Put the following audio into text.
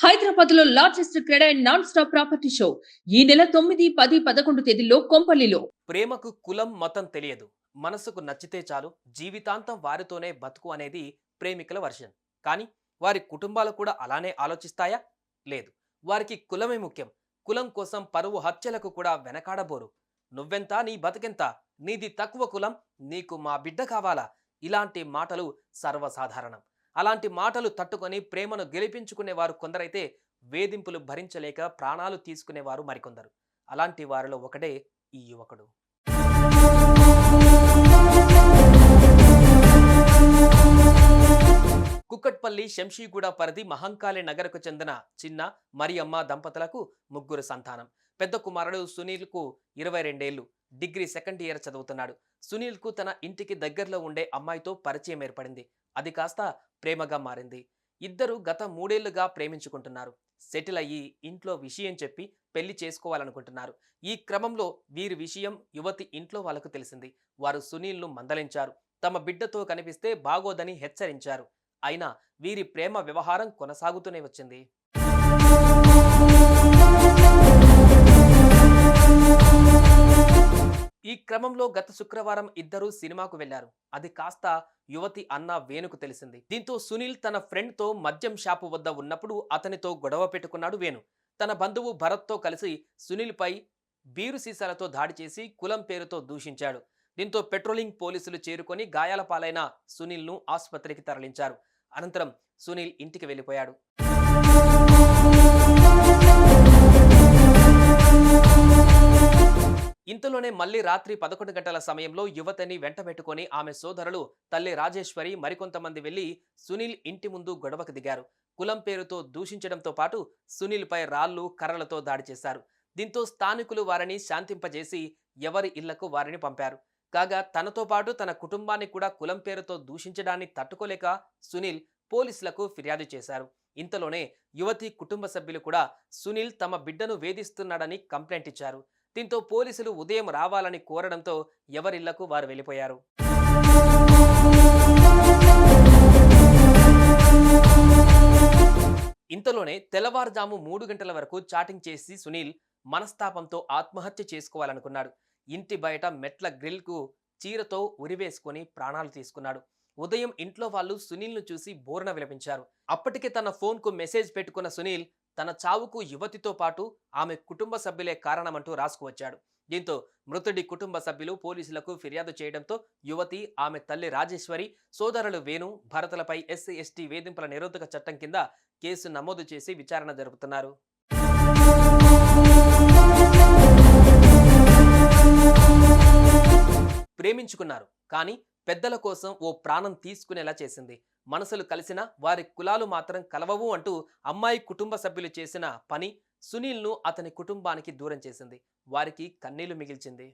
హైదరాబాద్ లో largest cred and non stop property show ఈ నెల 9, 10, 11 తేదీల్లో కొంపల్లిలో. ప్రేమకు కులం మతం తెలియదు. మనసుకు నచ్చితే చాలు, జీవితాంతం వారితోనే బతుకు అనేది ప్రేమికుల వర్షన్. కానీ వారి కుటుంబాలు కూడా అలానే ఆలోచిస్తాయా? లేదు. వారికి కులమే ముఖ్యం. కులం కోసం పరువు హత్యలకు కూడా వెనకాడబోరు. నువ్వెంత, నీ బతుకెంత, నీది తక్కువ కులం, నీకు మా బిడ్డ కావాలా? ఇలాంటి మాటలు సర్వసాధారణం. అలాంటి మాటలు తట్టుకొని ప్రేమను గెలిపించుకునేవారు కొందరైతే, వేధింపులు భరించలేక ప్రాణాలు తీసుకునేవారు మరికొందరు. అలాంటి వారిలో ఒకడే ఈ యువకుడు. కుక్కట్పల్లి శంషీగూడ పరిధి మహంకాళి నగర్కు చెందిన చిన్న మరియమ్మ దంపతులకు ముగ్గురు సంతానం. పెద్ద కుమారుడు సునీల్కు 22 ఏళ్లు, డిగ్రీ సెకండ్ ఇయర్ చదువుతున్నాడు. సునీల్కు తన ఇంటికి దగ్గరలో ఉండే అమ్మాయితో పరిచయం ఏర్పడింది. అది కాస్త ప్రేమగా మారింది. ఇద్దరు గత 3 ఏళ్లుగా ప్రేమించుకుంటున్నారు. సెటిల్ అయ్యి ఇంట్లో విషయం చెప్పి పెళ్లి చేసుకోవాలనుకుంటున్నారు. ఈ క్రమంలో వీరి విషయం యువతి ఇంట్లో వాళ్ళకు తెలిసింది. వారు సునీల్ను మందలించారు. తమ బిడ్డతో కనిపిస్తే బాగోదని హెచ్చరించారు. అయినా వీరి ప్రేమ వ్యవహారం కొనసాగుతూనే వచ్చింది. ఈ క్రమంలో గత శుక్రవారం ఇద్దరు సినిమాకు వెళ్లారు. అది కాస్త యువతి అన్న వేణుకు తెలిసింది. దీంతో సునీల్ తన ఫ్రెండ్ తో మద్యం షాపు వద్ద ఉన్నప్పుడు అతనితో గొడవ పెట్టుకున్నాడు వేణు. తన బంధువు భరత్తో కలిసి సునీల్ పై బీరు సీసాలతో దాడి చేసి కులం పేరుతో దూషించాడు. దీంతో పెట్రోలింగ్ పోలీసులు చేరుకొని గాయాల పాలైన సునీల్ను ఆసుపత్రికి తరలించారు. అనంతరం సునీల్ ఇంటికి వెళ్ళిపోయాడు. ఇంతలోనే మళ్లీ రాత్రి 11 గంటల సమయంలో యువతిని వెంటబెట్టుకొని ఆమె సోదరులు తల్లి రాజేశ్వరి మరికొంతమంది వెళ్లి సునీల్ ఇంటి ముందు గొడవకు దిగారు. కులం పేరుతో దూషించడంతో పాటు సునీల్ పై రాళ్లు, కర్రలతో దాడి చేశారు. దీంతో స్థానికులు వారిని శాంతింపజేసి ఎవరి ఇళ్లకు వారిని పంపారు. కాగా తనతో పాటు తన కుటుంబాన్ని కూడా కులం పేరుతో దూషించడాన్ని తట్టుకోలేక సునీల్ పోలీసులకు ఫిర్యాదు చేశారు. ఇంతలోనే యువతి కుటుంబ సభ్యులు కూడా సునీల్ తమ బిడ్డను వేధిస్తున్నాడని కంప్లైంట్ ఇచ్చారు. దీంతో పోలీసులు ఉదయం రావాలని కోరడంతో ఎవరిళ్లకు వారు వెళ్ళిపోయారు. ఇంతలోనే తెల్లవారుజాము 3 గంటల వరకు చాటింగ్ చేసి సునీల్ మనస్తాపంతో ఆత్మహత్య చేసుకోవాలనుకున్నాడు. ఇంటి బయట మెట్ల గ్రిల్కు చీరతో ఉరివేసుకొని ప్రాణాలు తీసుకున్నాడు. ఉదయం ఇంట్లో వాళ్ళు సునీల్ను చూసి బోరున విలపించారు. అప్పటికే తన ఫోన్కు మెసేజ్ పెట్టుకున్న సునీల్ తన చావుకు యువతితో పాటు ఆమె కుటుంబ సభ్యులే కారణమంటూ రాసుకువచ్చాడు. దీంతో మృతుడి కుటుంబ సభ్యులు పోలీసులకు ఫిర్యాదు చేయడంతో యువతి, ఆమె తల్లి రాజేశ్వరి, సోదరులు వేణు, భరతులపై ఎస్సీ ఎస్టీ వేధింపుల నిరోధక చట్టం కింద కేసు నమోదు చేసి విచారణ జరుపుతున్నారు. ప్రేమించుకున్నారు, కానీ పెద్దల కోసం ఓ ప్రాణం తీసుకునేలా చేసింది. మనసులు కలిసినా వారి కులాలు మాత్రం కలవవు అంటూ అమ్మాయి కుటుంబ సభ్యులు చేసిన పని సునీల్ను అతని కుటుంబానికి దూరం చేసింది. వారికి కన్నీళ్లు మిగిల్చింది.